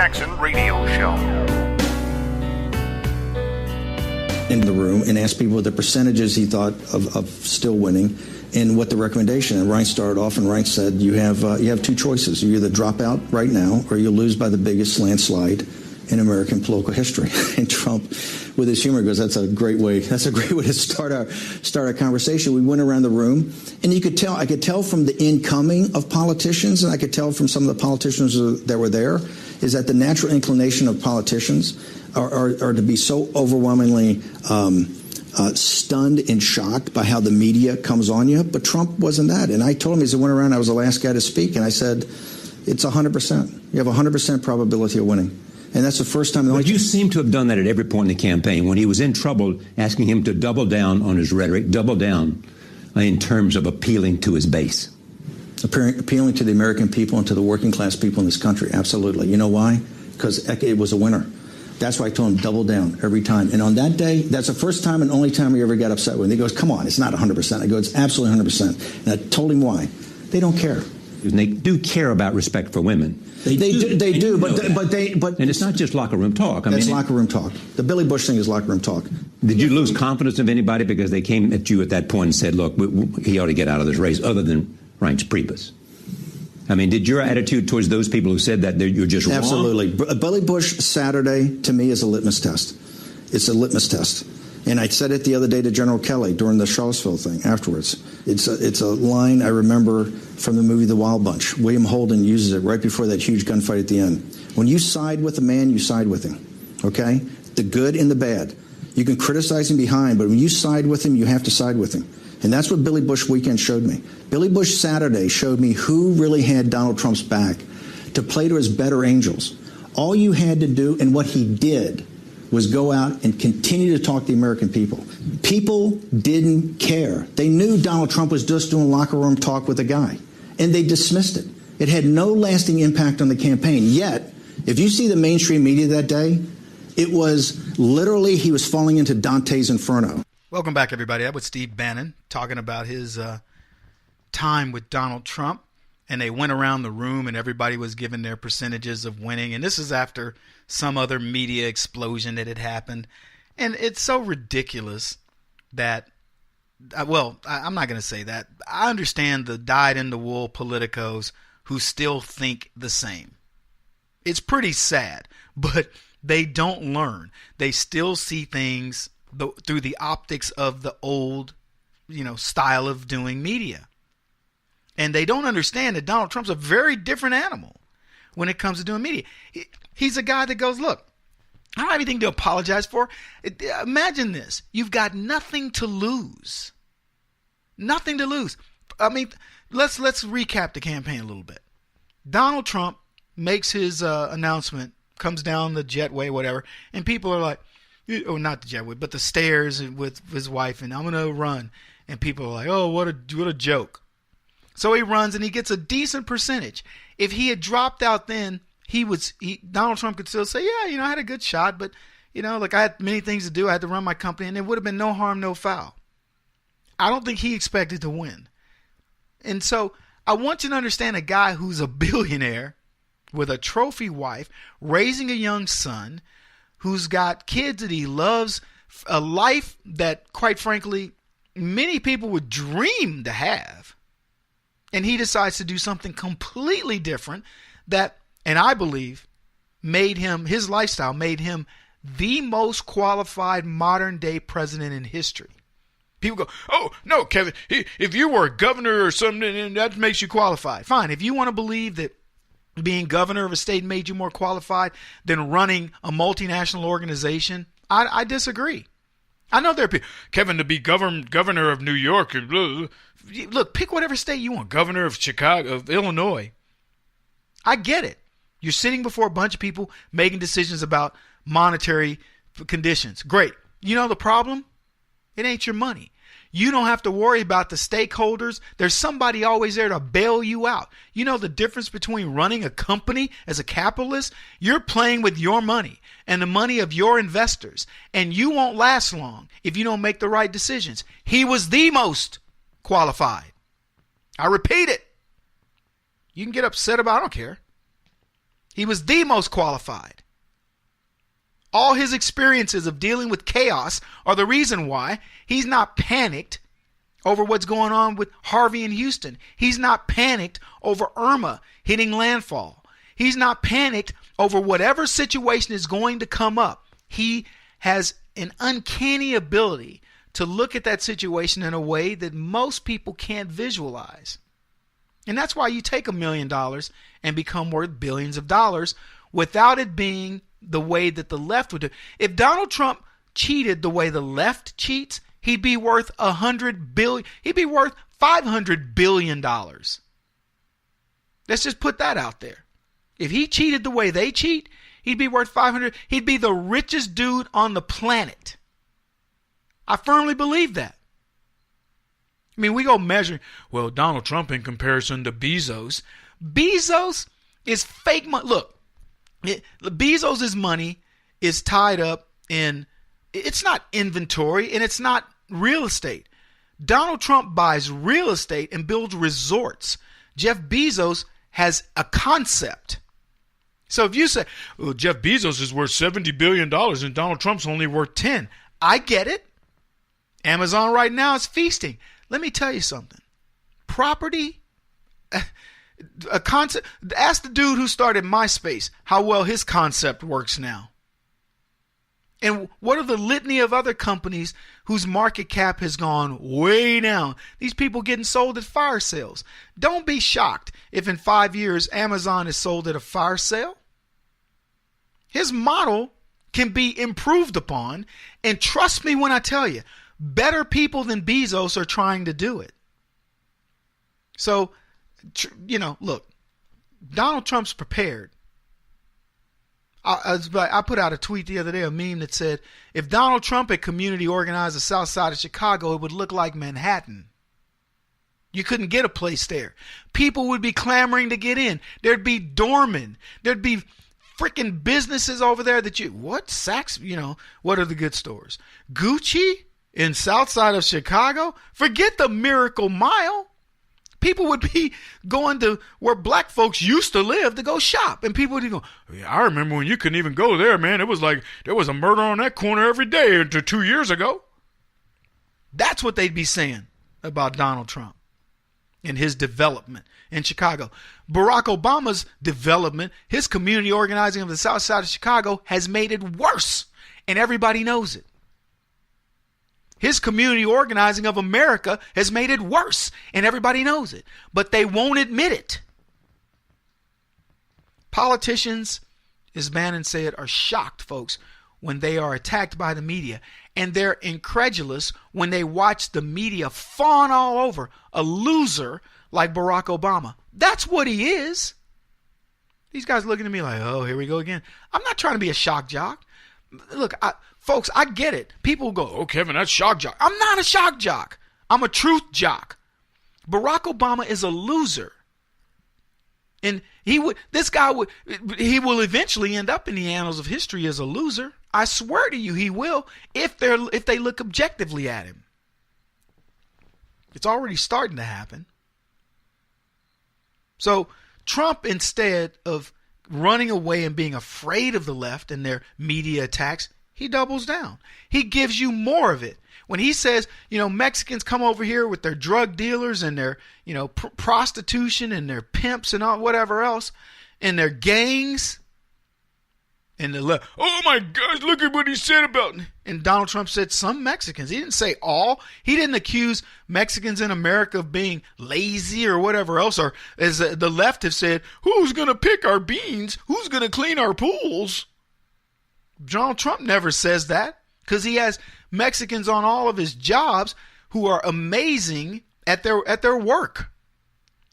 Jackson Radio Show. In the room and asked people the percentages he thought of still winning and what the recommendation. And Reince started off, and Reince said, you have two choices. You either drop out right now or you lose by the biggest landslide in American political history. And Trump, with his humor, goes, that's a great way to start our conversation. We went around the room, and I could tell from the incoming of politicians, and I could tell from some of the politicians that were there, is that the natural inclination of politicians are to be so overwhelmingly stunned and shocked by how the media comes on you. But Trump wasn't that. And I told him, as I went around, I was the last guy to speak, and I said, it's 100%. You have 100% probability of winning. And that's the first time. But you seem to have done that at every point in the campaign. When he was in trouble, asking him to double down on his rhetoric, double down in terms of appealing to his base. Appealing to the American people and to the working class people in this country. Absolutely. You know why? Because it was a winner. That's why I told him double down every time. And on that day, that's the first time and only time he ever got upset with me. He goes, come on, it's not 100%. I go, it's absolutely 100%. And I told him why. They don't care. And they do care about respect for women. They do, but and it's not just locker room talk. It's locker room talk. The Billy Bush thing is locker room talk. Did you lose confidence of anybody because they came at you at that point and said, look, he ought to get out of this race, other than Reince Priebus? I mean, did your attitude towards those people who said that you're just wrong? Absolutely. Billy Bush Saturday, to me, is a litmus test. It's a litmus test. And I said it the other day to General Kelly during the Charlottesville thing afterwards. It's a line I remember from the movie The Wild Bunch. William Holden uses it right before that huge gunfight at the end. When you side with a man, you side with him, okay? The good and the bad. You can criticize him behind, but when you side with him, you have to side with him. And that's what Billy Bush weekend showed me. Billy Bush Saturday showed me who really had Donald Trump's back to play to his better angels. All you had to do, and what he did, was go out and continue to talk to the American people. People didn't care. They knew Donald Trump was just doing locker room talk with a guy, and they dismissed it. It had no lasting impact on the campaign. Yet, if you see the mainstream media that day, it was literally he was falling into Dante's Inferno. Welcome back, everybody. That was Steve Bannon talking about his time with Donald Trump. And they went around the room and everybody was given their percentages of winning. And this is after some other media explosion that had happened. And it's so ridiculous that, well, I'm not going to say that. I understand the dyed-in-the-wool politicos who still think the same. It's pretty sad, but they don't learn. They still see things through the optics of the old, style of doing media. And they don't understand that Donald Trump's a very different animal when it comes to doing media. He's a guy that goes, look, I don't have anything to apologize for. Imagine this. You've got nothing to lose. Nothing to lose. I mean, let's recap the campaign a little bit. Donald Trump makes his announcement, comes down the jetway, whatever, and people are like, oh, not the jetway, but the stairs with his wife, and I'm going to run. And people are like, oh, what a joke. So he runs and he gets a decent percentage. If he had dropped out then, Donald Trump could still say, yeah, I had a good shot, but, I had many things to do. I had to run my company, and there would have been no harm, no foul. I don't think he expected to win. And so I want you to understand a guy who's a billionaire with a trophy wife, raising a young son, who's got kids that he loves, a life that, quite frankly, many people would dream to have. And he decides to do something completely different that, and I believe, his lifestyle made him the most qualified modern day president in history. People go, oh, no, Kevin, if you were a governor or something, that makes you qualified. Fine. If you want to believe that being governor of a state made you more qualified than running a multinational organization, I disagree. I know there are people, Kevin, to be governor of New York. Look, pick whatever state you want. Governor of Chicago, of Illinois. I get it. You're sitting before a bunch of people making decisions about monetary conditions. Great. You know the problem? It ain't your money. You don't have to worry about the stakeholders. There's somebody always there to bail you out. You know the difference between running a company as a capitalist? You're playing with your money and the money of your investors, and you won't last long if you don't make the right decisions. He was the most qualified. I repeat it. You can get upset about it. I don't care. He was the most qualified. All his experiences of dealing with chaos are the reason why he's not panicked over what's going on with Harvey in Houston. He's not panicked over Irma hitting landfall. He's not panicked over whatever situation is going to come up. He has an uncanny ability to look at that situation in a way that most people can't visualize. And that's why you take $1 million and become worth billions of dollars without it being the way that the left would do. If Donald Trump cheated the way the left cheats, he'd be worth $100 billion. He'd be worth $500 billion. Let's just put that out there. If he cheated the way they cheat, he'd be worth 500. He'd be the richest dude on the planet. I firmly believe that. I mean, we go measuring, well, Donald Trump in comparison to Bezos. Bezos is fake money. Look, Bezos' money is tied up in, it's not inventory and it's not real estate. Donald Trump buys real estate and builds resorts. Jeff Bezos has a concept. So if you say, well, Jeff Bezos is worth $70 billion and Donald Trump's only worth 10, I get it. Amazon right now is feasting. Let me tell you something. Property, a concept. Ask the dude who started MySpace how well his concept works now. And what are the litany of other companies whose market cap has gone way down? These people getting sold at fire sales. Don't be shocked if in 5 years Amazon is sold at a fire sale. His model can be improved upon. And trust me when I tell you, better people than Bezos are trying to do it. So, look, Donald Trump's prepared. I put out a tweet the other day, a meme that said, if Donald Trump had community organized the south side of Chicago, it would look like Manhattan. You couldn't get a place there. People would be clamoring to get in. There'd be doormen. There'd be freaking businesses over there that what Saks, what are the good stores? Gucci in south side of Chicago? Forget the Miracle Mile. People would be going to where black folks used to live to go shop. And people would go, yeah, I remember when you couldn't even go there, man. It was like there was a murder on that corner every day until 2 years ago. That's what they'd be saying about Donald Trump and his development in Chicago. Barack Obama's development, his community organizing of the south side of Chicago has made it worse. And everybody knows it. His community organizing of America has made it worse, and everybody knows it. But they won't admit it. Politicians, as Bannon said, are shocked, folks, when they are attacked by the media. And they're incredulous when they watch the media fawn all over a loser like Barack Obama. That's what he is. These guys looking at me like, oh, here we go again. I'm not trying to be a shock jock. Look, folks, I get it. People go, oh, Kevin, that's shock jock. I'm not a shock jock. I'm a truth jock. Barack Obama is a loser. And he will eventually end up in the annals of history as a loser. I swear to you, he will, if they look objectively at him. It's already starting to happen. So Trump, instead of running away and being afraid of the left and their media attacks, he doubles down. He gives you more of it. When he says, Mexicans come over here with their drug dealers and their, prostitution and their pimps and all whatever else, and their gangs, and the left, oh my gosh, look at what he said about. And Donald Trump said some Mexicans. He didn't say all. He didn't accuse Mexicans in America of being lazy or whatever else. Or as the left have said, who's going to pick our beans? Who's going to clean our pools? Donald Trump never says that because he has Mexicans on all of his jobs who are amazing at their work.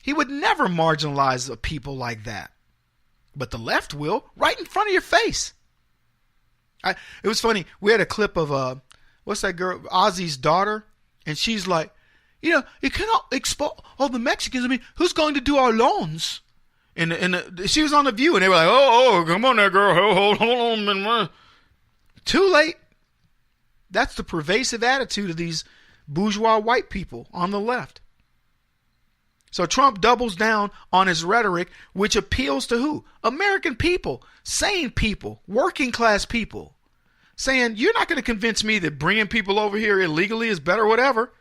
He would never marginalize a people like that. But the left will, right in front of your face. It was funny. We had a clip of, what's that girl, Ozzy's daughter. And she's like, you cannot expose all the Mexicans. I mean, who's going to do our lawns? And she was on The View, and they were like, oh, come on there, girl. Hold on a minute. Too late. That's the pervasive attitude of these bourgeois white people on the left. So Trump doubles down on his rhetoric, which appeals to who? American people, sane people, working class people, saying, you're not going to convince me that bringing people over here illegally is better, whatever.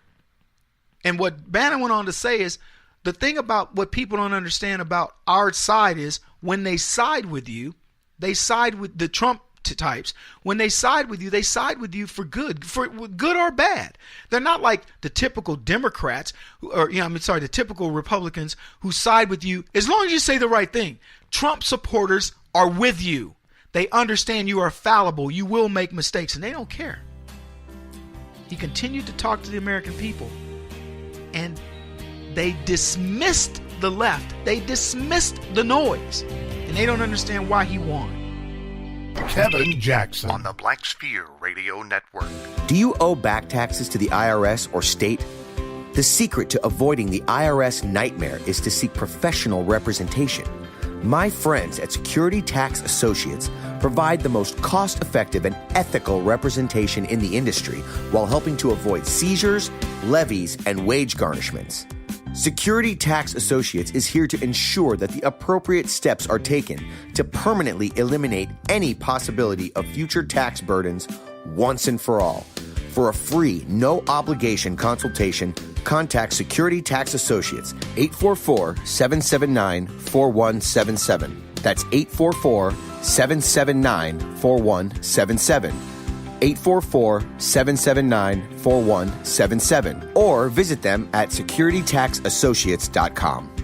And what Bannon went on to say is, the thing about what people don't understand about our side is when they side with you, they side with the Trump types. When they side with you for good or bad. They're not like the typical Democrats the typical Republicans who side with you as long as you say the right thing. Trump supporters are with you. They understand you are fallible. You will make mistakes, and they don't care. He continued to talk to the American people, and they dismissed the left. They dismissed the noise, and they don't understand why he won. Kevin Jackson on the Black Sphere Radio Network. Do you owe back taxes to the IRS or state? The secret to avoiding the IRS nightmare is to seek professional representation. My friends at Security Tax Associates provide the most cost-effective and ethical representation in the industry while helping to avoid seizures, levies, and wage garnishments. Security Tax Associates is here to ensure that the appropriate steps are taken to permanently eliminate any possibility of future tax burdens once and for all. For a free, no-obligation consultation, contact Security Tax Associates, 844-779-4177. That's 844-779-4177. 844-779-4177, or visit them at securitytaxassociates.com.